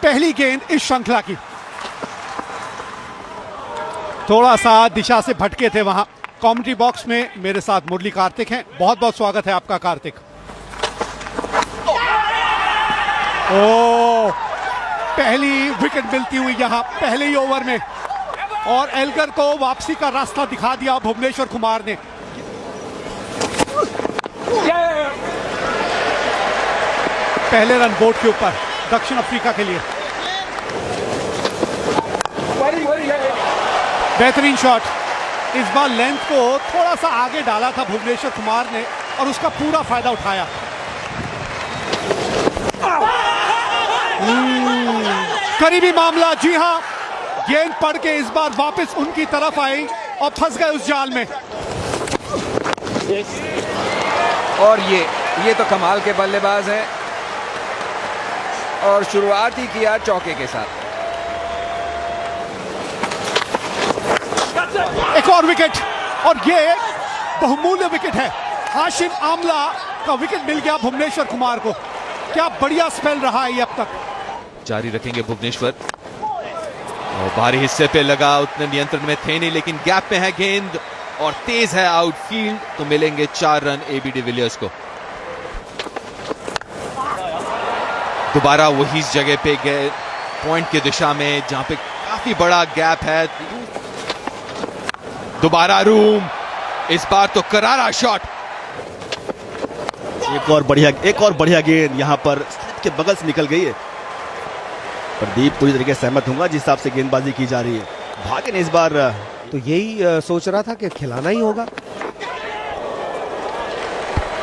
पहली गेंद इस श्रृंखला की। थोड़ा सा दिशा से भटके थे वहां। कमेंट्री बॉक्स में मेरे साथ मुरली कार्तिक हैं। बहुत बहुत स्वागत है आपका कार्तिक। ओ, पहली विकेट मिलती हुई यहां पहले ही ओवर में, और एल्गर को वापसी का रास्ता दिखा दिया भुवनेश्वर कुमार ने। पहले रन बोर्ड के ऊपर दक्षिण अफ्रीका के लिए। बेहतरीन शॉट। इस बार लेंथ को थोड़ा सा आगे डाला था भुवनेश्वर कुमार ने और उसका पूरा फायदा उठाया। करीबी मामला, जी हां, गेंद पड़ के इस बार वापस उनकी तरफ आई और फंस गए उस जाल में। और ये तो कमाल के बल्लेबाज हैं और शुरुआत ही किया चौके के साथ। एक और विकेट, और ये बहुमूल्य विकेट है। हाशिम आमला का विकेट मिल गया भुवनेश्वर कुमार को। क्या बढ़िया स्पेल रहा है ये अब तक। जारी रखेंगे भुवनेश्वर, और बाहरी हिस्से पे लगा, उतने नियंत्रण में थे नहीं, लेकिन गैप में है गेंद और तेज है आउटफील्ड, तो मिलेंगे 4 रन एबी डिविलियर्स को। दोबारा वही जगह पे गए पॉइंट की दिशा में जहां पे काफी बड़ा गैप है। दोबारा रूम, इस बार तो करारा शॉट। एक और बढ़िया गेंद यहां पर स्लिप के बगल से निकल गई है। प्रदीप पूरी तरीके से सहमत होगा जिस हिसाब से गेंदबाजी की जा रही है। भागे ने इस बार तो यही सोच रहा था कि खिलाना ही होगा।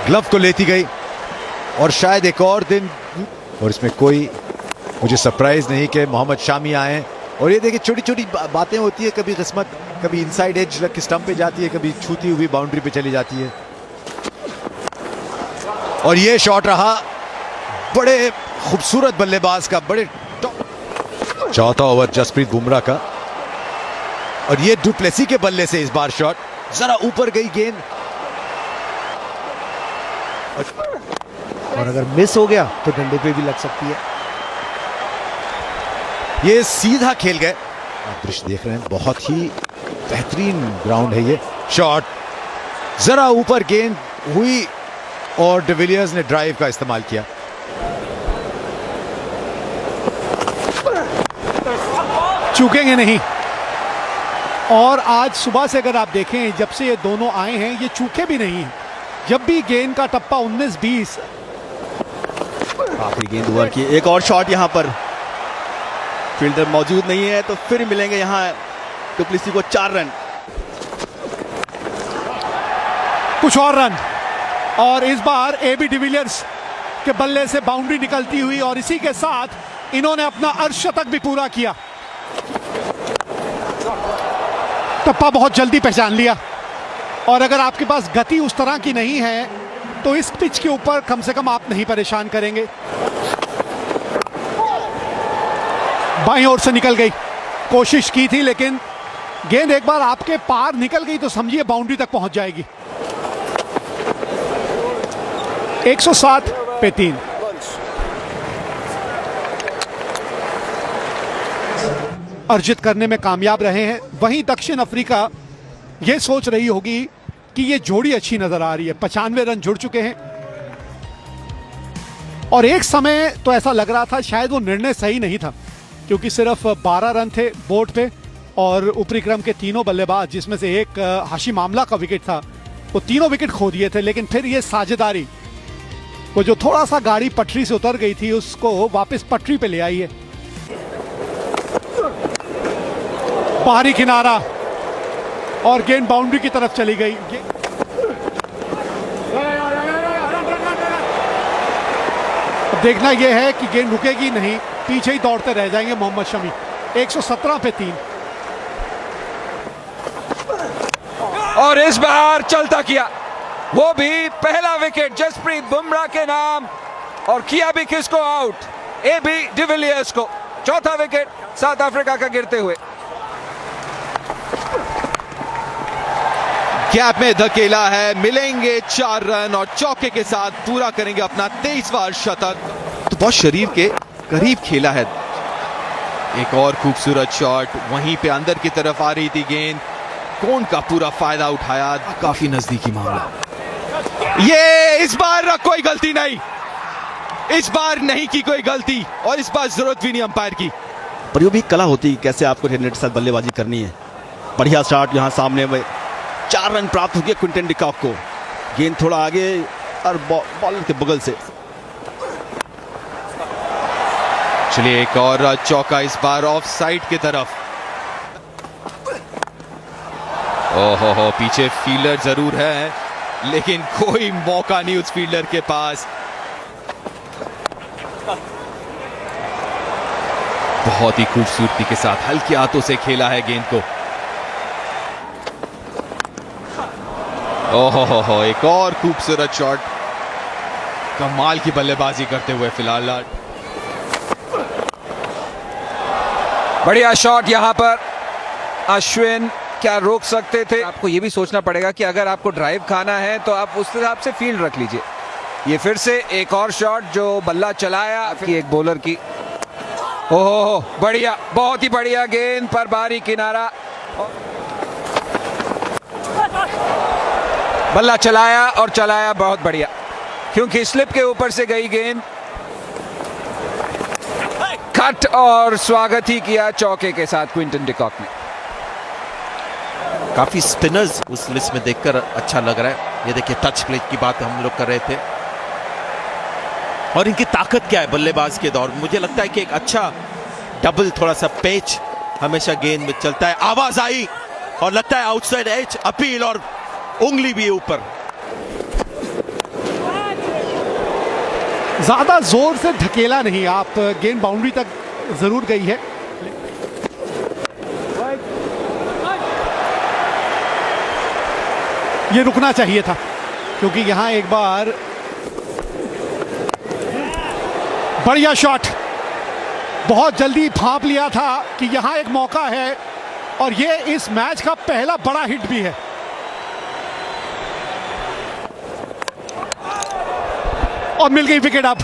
ग्लव तो लेती गई और शायद एक और दिन, और इसमें कोई मुझे सरप्राइज नहीं कि मोहम्मद शामी आए। और ये देखिए छोटी छोटी बातें होती है, कभी किस्मत, कभी इनसाइड एज रख के स्टंप पे जाती है, कभी छूती हुई बाउंड्री पे चली जाती है। और ये शॉट रहा बड़े खूबसूरत बल्लेबाज का, बड़े चौथा ओवर जसप्रीत बुमराह का, और ये डुप्लेसी के बल्ले से इस बार शॉट जरा ऊपर गई गेंद, और अगर मिस हो गया तो डंडे पे भी लग सकती है। ये सीधा खेल गए। आप दृश्य देख रहे हैं, बहुत ही बेहतरीन ग्राउंड है ये। शॉट जरा ऊपर गेंद हुई और डिविलियर्स ने ड्राइव का इस्तेमाल किया। चूकेंगे नहीं। और आज सुबह से अगर आप देखें, जब से ये दोनों आए हैं, ये चूके भी नहीं हैं। जब भी गेंद का टप्पा 19-20। आखिरी गेंद ओवर की। एक और शॉट यहां पर, फील्डर मौजूद नहीं है तो फिर मिलेंगे यहां डुप्लेसी को 4 रन। कुछ और रन, और इस बार एबी डिविलियर्स के बल्ले से बाउंड्री निकलती हुई, और इसी के साथ इन्होंने अपना अर्धशतक भी पूरा किया। टप्पा बहुत जल्दी पहचान लिया, और अगर आपके पास गति उस तरह की नहीं है तो इस पिच के ऊपर कम से कम आप नहीं परेशान करेंगे। बाईं ओर से निकल गई, कोशिश की थी, लेकिन गेंद एक बार आपके पार निकल गई तो समझिए बाउंड्री तक पहुंच जाएगी। 107 पे 3। अर्जित करने में कामयाब रहे हैं। वहीं दक्षिण अफ्रीका यह सोच रही होगी कि ये जोड़ी अच्छी नजर आ रही है। 95 रन जुड़ चुके हैं, और एक समय तो ऐसा लग रहा था शायद वो निर्णय सही नहीं था, क्योंकि सिर्फ 12 रन थे बोर्ड पे, और ऊपरी क्रम के तीनों बल्लेबाज, जिसमें से एक हाशिम आमला का विकेट था, वो तीनों विकेट खो दिए थे। लेकिन फिर ये साझेदारी, वो जो थोड़ा सा गाड़ी पटरी से उतर गई थी, उसको वापस पटरी पे ले आई है। बाहरी किनारा, और गेंद बाउंड्री की तरफ चली गई। अब देखना यह है कि गेंद रुकेगी नहीं, पीछे ही दौड़ते रह जाएंगे मोहम्मद शमी। 117 पे 3। और इस बार चलता किया, वो भी पहला विकेट जसप्रीत बुमराह के नाम, और किया भी किसको आउट, एबी डिविलियर्स को। चौथा विकेट साउथ अफ्रीका का गिरते हुए। गैप में धकेला है, मिलेंगे 4 रन, और चौके के साथ पूरा करेंगे अपना 23वां शतक। तो बहुत शरीर के करीब खेला है एक और खूबसूरत शॉट, वहीं पे अंदर की तरफ आ रही थी गेंद, कौन का पूरा फायदा उठाया, काफी नजदीकी मामला। ये इस बार कोई गलती नहीं, इस बार नहीं की कोई गलती, और इस बार जरूरत भी नहीं अंपायर की। पर ये भी कला होती है कैसे आपको नेट के साथ बल्लेबाजी करनी है। बढ़िया शॉट यहाँ सामने में, 4 रन प्राप्त हो गए क्विंटन डिकॉक को। गेंद थोड़ा आगे और बॉलर के बगल से। चलिए एक और चौका, इस बार ऑफ साइड की तरफ। ओहो हो, पीछे फील्डर जरूर है लेकिन कोई मौका नहीं उस फील्डर के पास। बहुत ही खूबसूरती के साथ हल्के हाथों से खेला है गेंद को। ओहो हो, एक और खूबसूरत शॉट, कमाल की बल्लेबाजी करते हुए फिलहाल। बढ़िया शॉट यहां पर, अश्विन क्या रोक सकते थे। आपको यह भी सोचना पड़ेगा कि अगर आपको ड्राइव खाना है तो आप उस हिसाब से फील्ड रख लीजिए। ये फिर से एक और शॉट जो बल्ला चलाया कि एक बॉलर की। ओहो, बढ़िया, बहुत ही बढ़िया गेंद पर बाहरी किनारा, बल्ला चलाया और चलाया बहुत बढ़िया, क्योंकि स्लिप के ऊपर से गई गेंद, कट और स्वागत ही किया चौके के साथ क्विंटन डिकॉक ने। काफी स्पिनर्स उस लिस्ट में देखकर अच्छा लग रहा है। ये देखिए टच प्ले की बात हम लोग कर रहे थे, और इनकी ताकत क्या है बल्लेबाज के दौर में। मुझे लगता है कि एक अच्छा डबल थोड़ा सा पेच हमेशा गेंद में चलता है। आवाज आई और लगता है आउटसाइड एज, अपील, और उंगली भी ऊपर। ज्यादा जोर से धकेला नहीं, आप गेंद बाउंड्री तक जरूर गई है। ये रुकना चाहिए था, क्योंकि यहां एक बार बढ़िया शॉट, बहुत जल्दी भांप लिया था कि यहां एक मौका है, और ये इस मैच का पहला बड़ा हिट भी है। और मिल गई विकेट। अब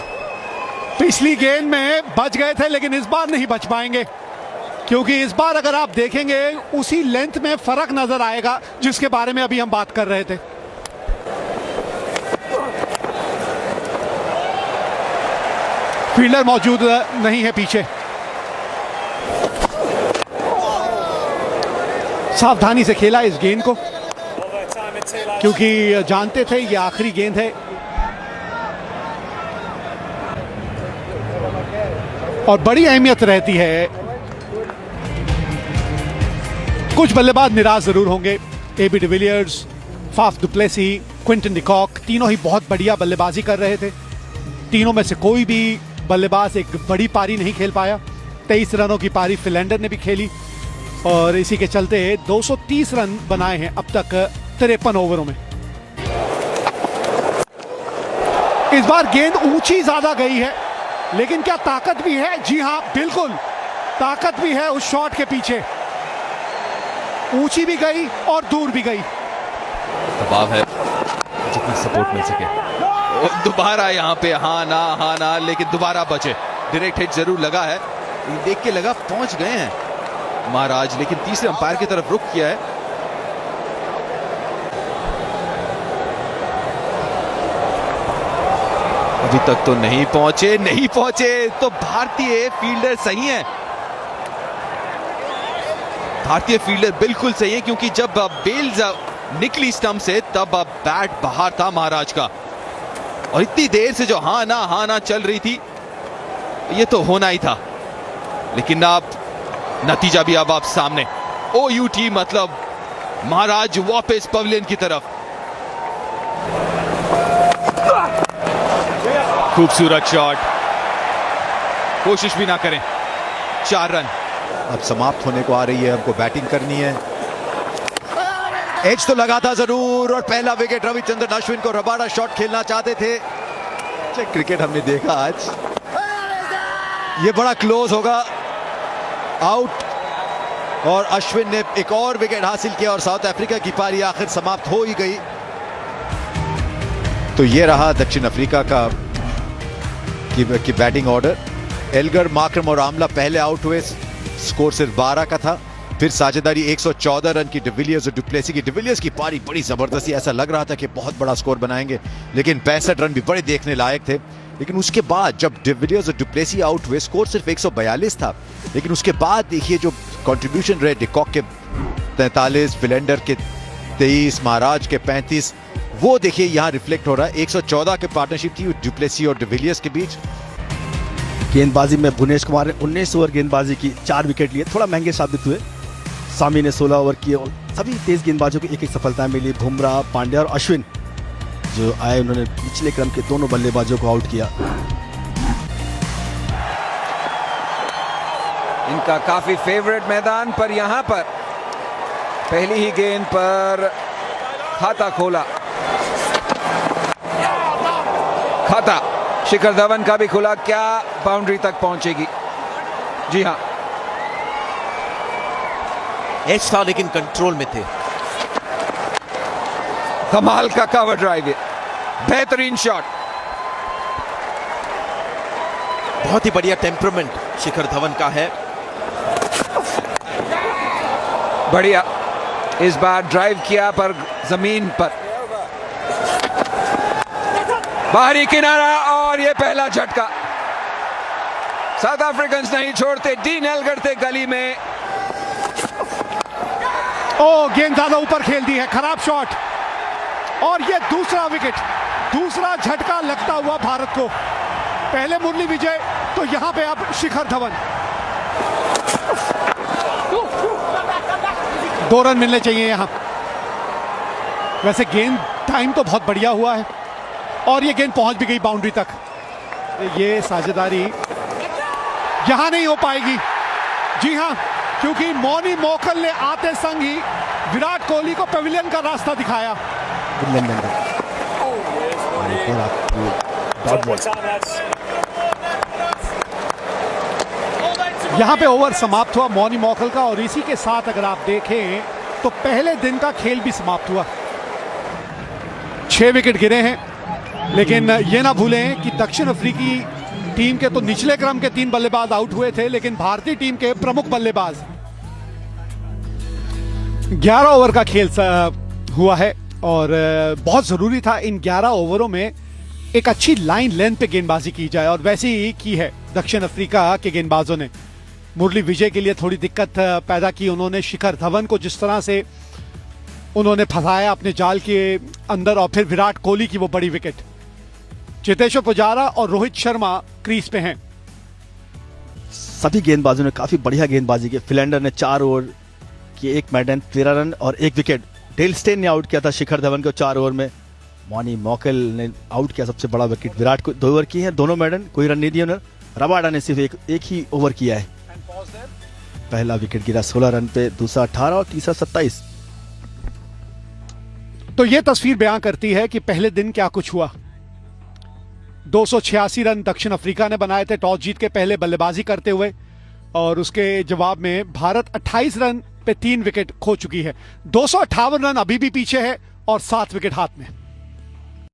पिछली गेंद में बच गए थे लेकिन इस बार नहीं बच पाएंगे, क्योंकि इस बार अगर आप देखेंगे उसी लेंथ में फर्क नजर आएगा जिसके बारे में अभी हम बात कर रहे थे। फील्डर मौजूद नहीं है पीछे। सावधानी से खेला इस गेंद को, क्योंकि जानते थे ये आखिरी गेंद है, और बड़ी अहमियत रहती है। कुछ बल्लेबाज निराश जरूर होंगे, AB de Villiers, Faf du Plessis, Quinton de Kock, तीनों ही बहुत बढ़िया बल्लेबाजी कर रहे थे। तीनों में से कोई भी बल्लेबाज एक बड़ी पारी नहीं खेल पाया। 23 रनों की पारी फिलैंडर ने भी खेली, और इसी के चलते 230 रन बनाए हैं अब तक 53 ओवरों में। इस बार गेंद ऊंची ज्यादा गई है, लेकिन क्या ताकत भी है? जी हां, बिल्कुल ताकत भी है उस शॉट के पीछे। ऊंची भी गई और दूर भी गई। दबाव है, जितना सपोर्ट मिल सके। और दोबारा यहाँ पे हाँ ना, लेकिन दोबारा बचे। डायरेक्ट हिट जरूर लगा है, देख के लगा पहुंच गए हैं महाराज, लेकिन तीसरे अंपायर की तरफ रुख किया है। अभी तक तो नहीं पहुंचे तो भारतीय फील्डर सही है। भारतीय फील्डर बिल्कुल सही है, क्योंकि जब बेल्स निकली स्टंप से तब बैट बाहर था महाराज का, और इतनी देर से जो हाँ ना चल रही थी, ये तो होना ही था। लेकिन अब नतीजा भी अब आप सामने। OUT मतलब महाराज वापस पवेलियन की तरफ। खूबसूरत शॉट, कोशिश भी ना करें। 4 रन अब समाप्त होने को आ रही है, हमको बैटिंग करनी है। एज तो लगा था जरूर, और पहला विकेट रविचंद्रन अश्विन को रबाड़ा शॉट खेलना चाहते थे। क्रिकेट हमने देखा आज, ये बड़ा क्लोज होगा। आउट, और अश्विन ने एक और विकेट हासिल किया, और साउथ अफ्रीका की पारी आखिर समाप्त हो ही गई। तो ये रहा दक्षिण अफ्रीका का की बैटिंग ऑर्डर। एल्गर, मार्करम और आमला पहले आउट हुए। स्कोर सिर्फ 12 का था। फिर साझेदारी 114 रन की डिविलियर्स और डुप्लेसी की। डिविलियर्स की पारी बड़ी जबरदस्ती, ऐसा लग रहा था कि बहुत बड़ा स्कोर बनाएंगे, लेकिन 65 रन भी बड़े देखने लायक थे। लेकिन उसके बाद जब डिविलियर्स और डुप्लेसी आउट हुए, स्कोर सिर्फ 142 था, लेकिन उसके बाद देखिए जो कंट्रीब्यूशन रहे डिकॉक के 43, फिलेंडर के 23, महाराज के 35, वो देखिए यहां रिफ्लेक्ट हो रहा है। 114 की पार्टनरशिप थी डुप्लेसी और डिविलियर्स के बीच। गेंदबाजी में भुवनेश कुमार ने 19 ओवर गेंदबाजी की, 4 विकेट लिए, थोड़ा महंगे साबित हुए। सामी ने 16 ओवर किए और सभी तेज गेंदबाजों को एक एक सफलता मिली। बुमराह, पांड्या और अश्विन जो आए, उन्होंने पिछले क्रम के दोनों बल्लेबाजों को आउट किया। इनका काफी फेवरेट मैदान, पर यहां पर पहली ही गेंद पर खाता खोला। खाता शिखर धवन का भी खुला, क्या बाउंड्री तक पहुंचेगी? जी हां, एज था लेकिन कंट्रोल में थे। कमाल का कवर ड्राइव है, बेहतरीन शॉट। बहुत ही बढ़िया टेम्परामेंट शिखर धवन का है। बढ़िया, इस बार ड्राइव किया पर जमीन पर, बाहरी किनारा, और ये पहला झटका। साउथ अफ्रीकन नहीं छोड़ते, डीन एल्गर गली में। ओ, गेंद ज्यादा ऊपर खेल दी है, खराब शॉट। और ये दूसरा विकेट, दूसरा झटका लगता हुआ भारत को। पहले मुरली विजय, तो यहां पे अब शिखर धवन। 2 रन मिलने चाहिए यहां। वैसे गेंद टाइम तो बहुत बढ़िया हुआ है और ये गेंद पहुंच भी गई बाउंड्री तक। ये साझेदारी यहां नहीं हो पाएगी। जी हां, क्योंकि मौनी मोकल ने आते संग ही विराट कोहली को पेविलियन का रास्ता दिखाया। यहां पे ओवर समाप्त हुआ मौनी मोकल का, और इसी के साथ अगर आप देखें तो पहले दिन का खेल भी समाप्त हुआ। 6 विकेट गिरे हैं, लेकिन ये ना भूलें कि दक्षिण अफ्रीकी टीम के तो निचले क्रम के 3 बल्लेबाज आउट हुए थे, लेकिन भारतीय टीम के प्रमुख बल्लेबाज। 11 ओवर का खेल हुआ है और बहुत जरूरी था इन 11 ओवरों में एक अच्छी लाइन लेंथ पे गेंदबाजी की जाए, और वैसे ही की है दक्षिण अफ्रीका के गेंदबाजों ने। मुरली विजय के लिए थोड़ी दिक्कत पैदा की उन्होंने, शिखर धवन को जिस तरह से उन्होंने फंसाया अपने जाल के अंदर, और फिर विराट कोहली की वो बड़ी विकेट। चेतेश्वर पुजारा और रोहित शर्मा क्रीज पे हैं। सभी गेंदबाजों ने काफी बढ़िया गेंदबाजी की। फिलेंडर ने 4 ओवर की, 1 मैडन, 13 रन और 1 विकेट। डेल स्टेन ने आउट किया था शिखर धवन को 4 ओवर में। मौनी मोकल ने आउट किया सबसे बड़ा विकेट। विराट को 2 ओवर किए हैं, दोनों मैडन, कोई रन नहीं दिया उन्होंने। रबाडा ने सिर्फ एक ही ओवर किया है। पहला विकेट गिरा 16 रन पे, दूसरा 18 और तीसरा 27। तो ये तस्वीर बयां करती है कि पहले दिन क्या कुछ हुआ। 286 रन दक्षिण अफ्रीका ने बनाए थे टॉस जीत के पहले बल्लेबाजी करते हुए, और उसके जवाब में भारत 28 रन पे 3 विकेट खो चुकी है। 258 रन अभी भी पीछे है और 7 विकेट हाथ में।